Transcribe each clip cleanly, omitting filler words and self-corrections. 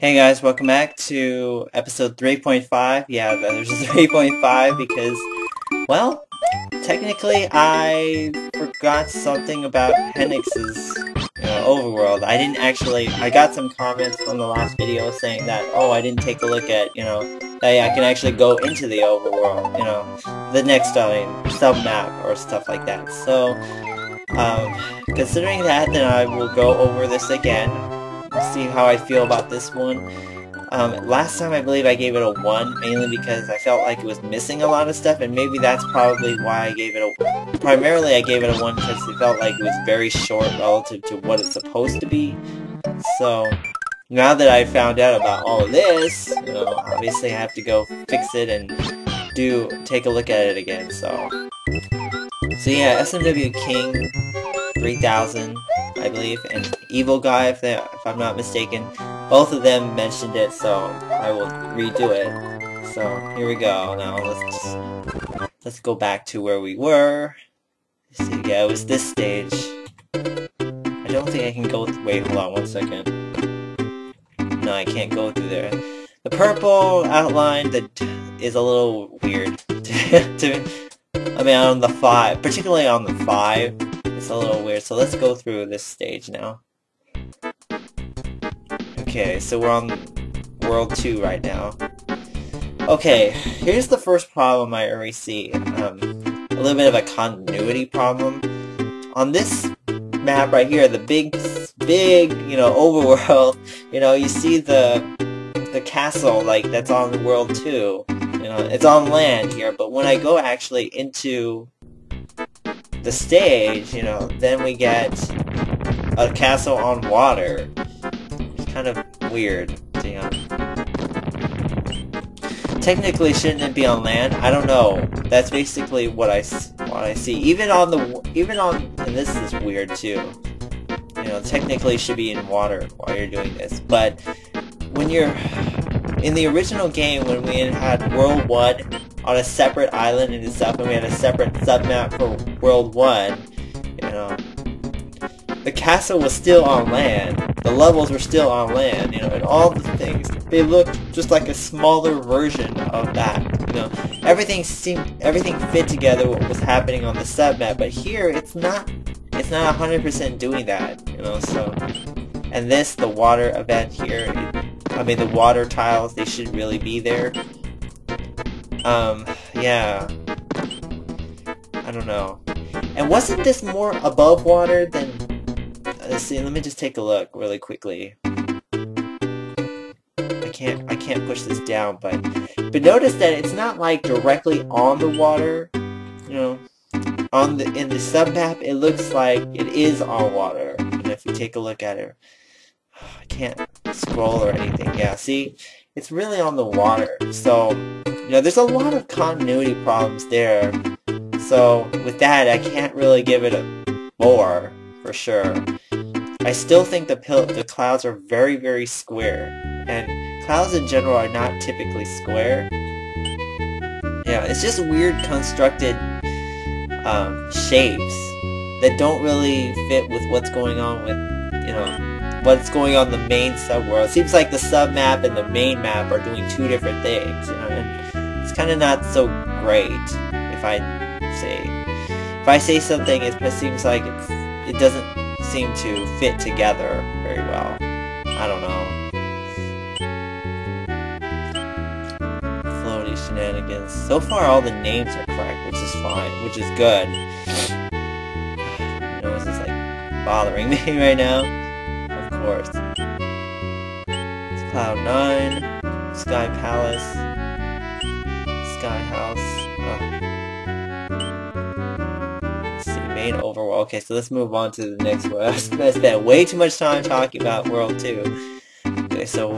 Hey guys, welcome back to episode 3.5. Yeah, there's a 3.5 because, well, technically I forgot something about Henix's overworld. I got some comments from the last video saying that, oh, I didn't take a look at, that I can actually go into the overworld, the next, sub-map or stuff like that. So, considering that, then I will go over this again. See how I feel about this one. Last time I believe I gave it a 1, mainly because I felt like it was missing a lot of stuff, and maybe that's probably why I gave it a... Primarily I gave it a 1 because it felt like it was very short relative to what it's supposed to be. So, now that I found out about all of this, obviously I have to go fix it and take a look at it again, so yeah, SMW King 3000, I believe, and Evil Guy, if I'm not mistaken. Both of them mentioned it, so I will redo it. So here we go. Now let's go back to where we were. Let's see, yeah, it was this stage. I don't think I can go. Wait, hold on one second. No, I can't go through there. The purple outline that is a little weird. I mean, on the 5, particularly on the 5. It's a little weird, so let's go through this stage now. Okay, so we're on World 2 right now. Okay, here's the first problem I already see. A little bit of a continuity problem. On this map right here, the big, overworld, you see the castle, like, that's on World 2. It's on land here, but when I go actually into the stage, then we get a castle on water. It's kind of weird. Technically, shouldn't it be on land? I don't know. That's basically what I see. Even on, and this is weird too. Technically should be in water while you're doing this, but when you're in the original game, when we had World 1 on a separate island in itself, and we had a separate submap for World 1, the castle was still on land, the levels were still on land, and all the things, they looked just like a smaller version of that, everything fit together what was happening on the submap, but here, it's not 100% doing that, so, and the water event here, the water tiles, they should really be there. Yeah. I don't know. And wasn't this more above water than... Let's see, let me just take a look really quickly. I can't push this down, but notice that it's not like directly on the water, in the sub-map, it looks like it is on water. And if you take a look at it, I can't scroll or anything. Yeah, see? It's really on the water. So, there's a lot of continuity problems there. So, with that, I can't really give it a 4, for sure. I still think the clouds are very, very square. And clouds in general are not typically square. Yeah, it's just weird constructed shapes that don't really fit with what's going on with, what's going on in the main subworld. It seems like the sub-map and the main map are doing 2 different things, and it's kind of not so great, if I say something, it seems like it doesn't seem to fit together very well. I don't know. Floaty shenanigans. So far all the names are correct, which is fine, which is good. This is like bothering me right now. Of course. It's Cloud 9, Sky Palace, Sky House. Let's see, main overworld. Okay, so let's move on to the next one. I spent way too much time talking about World 2. Okay, so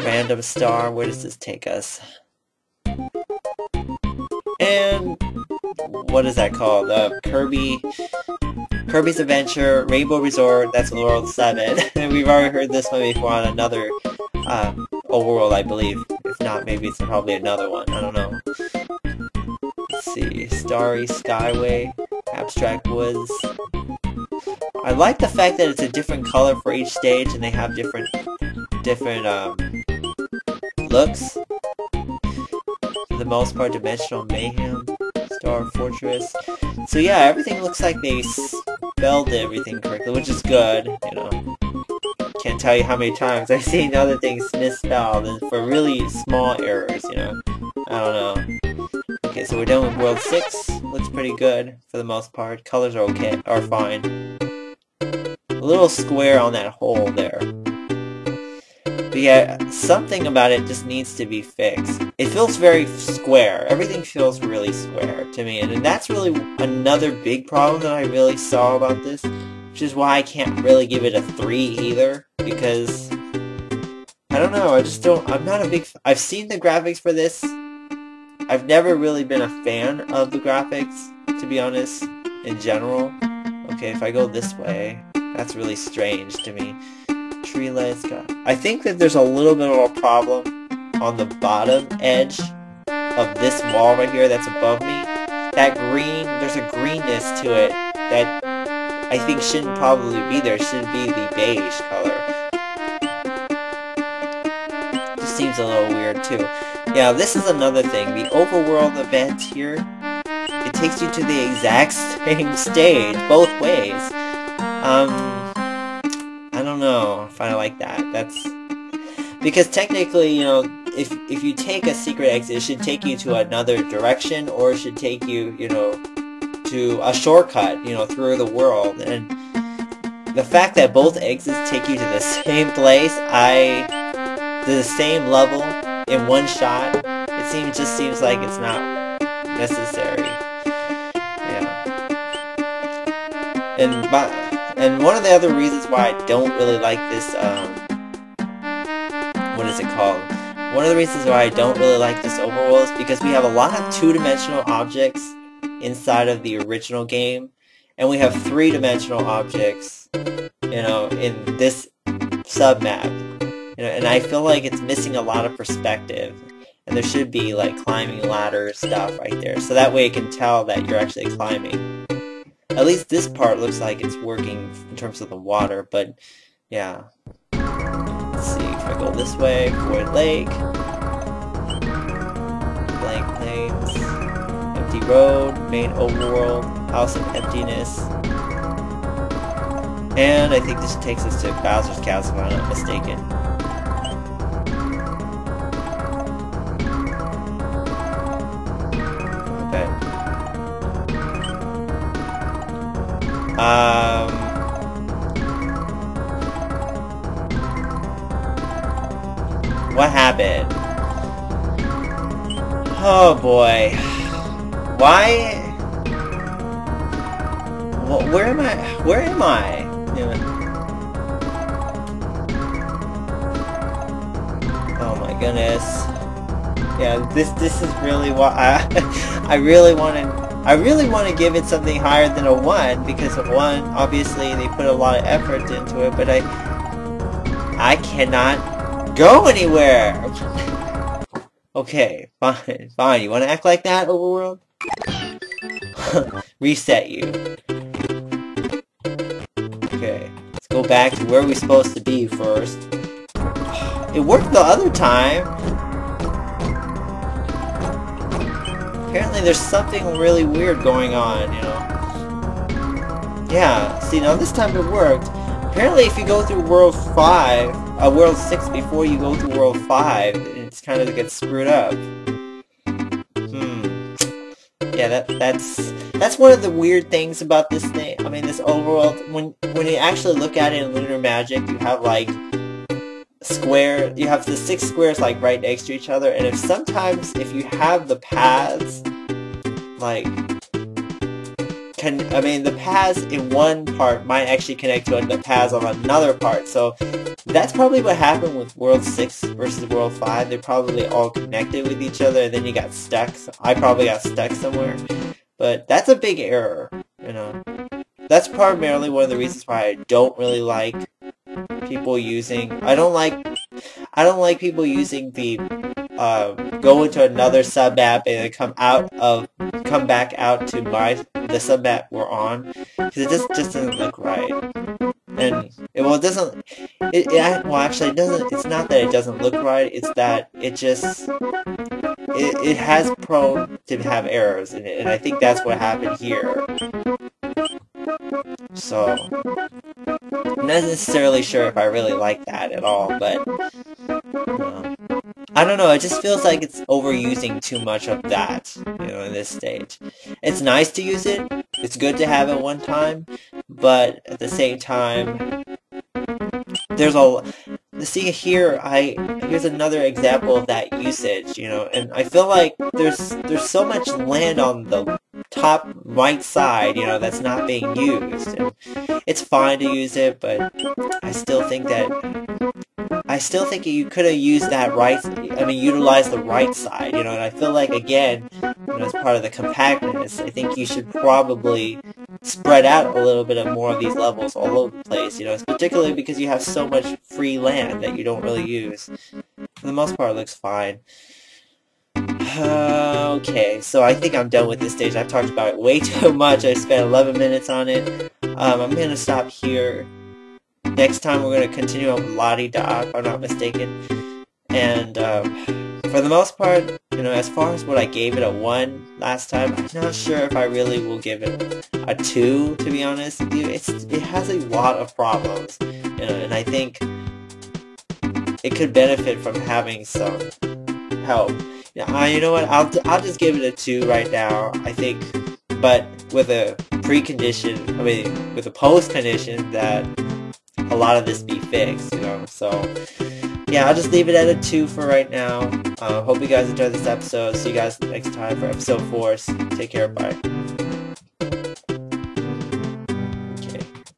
random star, where does this take us? And what is that called? Kirby's Adventure, Rainbow Resort, that's World 7. And we've already heard this one before on another overworld, I believe. If not, maybe it's probably another one. I don't know. Let's see. Starry Skyway, Abstract Woods. I like the fact that it's a different color for each stage, and they have different different looks. For the most part, Dimensional Mayhem, Star Fortress. So yeah, everything looks like they spelled everything correctly, which is good, you know. Can't tell you how many times I've seen other things misspelled, and for really small errors, you know. I don't know. Okay, so we're done with World 6. Looks pretty good, for the most part. Colors are okay, are fine. A little square on that hole there. But yeah, something about it just needs to be fixed. It feels very square. Everything feels really square to me. And that's really another big problem that I really saw about this. Which is why I can't really give it a 3 either. Because, I don't know, I just don't, I'm not a big, I've seen the graphics for this. I've never really been a fan of the graphics, to be honest, in general. Okay, if I go this way, that's really strange to me. Tree lights got... I think that there's a little bit of a problem on the bottom edge of this wall right here that's above me. That green, there's a greenness to it that I think shouldn't probably be there. It should be the beige color. Just seems a little weird too. Yeah, this is another thing. The overworld event here, it takes you to the exact same stage, both ways. I don't know if I like that. That's because technically, you know, if you take a secret exit, it should take you to another direction, or it should take you, you know, to a shortcut, you know, through the world. And the fact that both exits take you to the same place, to the same level in one shot, it just seems like it's not necessary. Yeah. And one of the other reasons why I don't really like this, what is it called? One of the reasons why I don't really like this overworld is because we have a lot of two-dimensional objects inside of the original game, and we have three-dimensional objects, you know, in this sub-map. You know, and I feel like it's missing a lot of perspective, and there should be, like, climbing ladder stuff right there, so that way you can tell that you're actually climbing. At least this part looks like it's working in terms of the water, but yeah. Let's see, if I go this way, Void Lake, Blank Plains, Empty Road, Main Overworld, House of Emptiness, and I think this takes us to Bowser's Castle if I'm not mistaken. Okay. What happened? Oh boy. Why? Where am I? Where am I? Oh my goodness. Yeah, this is really what I really want to give it something higher than a 1, because a 1, obviously they put a lot of effort into it, but I cannot go anywhere. Okay, fine. You want to act like that, Overworld? Reset you. Okay, let's go back to where we're supposed to be first. It worked the other time. Apparently there's something really weird going on, you know. Yeah, see, now this time it worked. Apparently if you go through World 6 before you go through World 5, it's kind of gets screwed up. Yeah, that's one of the weird things about this thing. I mean, this overworld. When you actually look at it in Lunar Magic, you have like you have the 6 squares like right next to each other, and sometimes if you have the paths, like, the paths in one part might actually connect to the paths on another part, so that's probably what happened with World 6 versus World 5. They're probably all connected with each other, and then you got stuck. So I probably got stuck somewhere. But that's a big error, you know. That's primarily one of the reasons why I don't really like people using... I don't like people using the go into another sub-map and then come back out to the sub-map we're on, because it just doesn't look right. and it doesn't. Well, actually, it doesn't. It's not that it doesn't look right. It's that it has prone to have errors in it, and I think that's what happened here. So, I'm not necessarily sure if I really like that at all, but I don't know, it just feels like it's overusing too much of that, in this stage. It's nice to use it, it's good to have it one time, but at the same time, there's see here, here's another example of that usage, and I feel like there's so much land on the top right side, that's not being used, and it's fine to use it, but I still think you could have used that utilized the right side, and I feel like, again, as part of the compactness, I think you should probably spread out a little bit of more of these levels all over the place, particularly because you have so much free land that you don't really use. For the most part, it looks fine. Okay, so I think I'm done with this stage. I've talked about it way too much. I spent 11 minutes on it. I'm going to stop here. Next time we're going to continue on with La-Di-Da, if I'm not mistaken. And for the most part, as far as what I gave it a 1 last time, I'm not sure if I really will give it a 2, to be honest with you. It has a lot of problems, and I think it could benefit from having some help. You know what? I'll just give it a 2 right now, I think, but with a precondition, with a post condition that a lot of this be fixed, so yeah, I'll just leave it at a 2 for right now. Hope you guys enjoyed this episode. See you guys next time for episode 4. Take care, bye.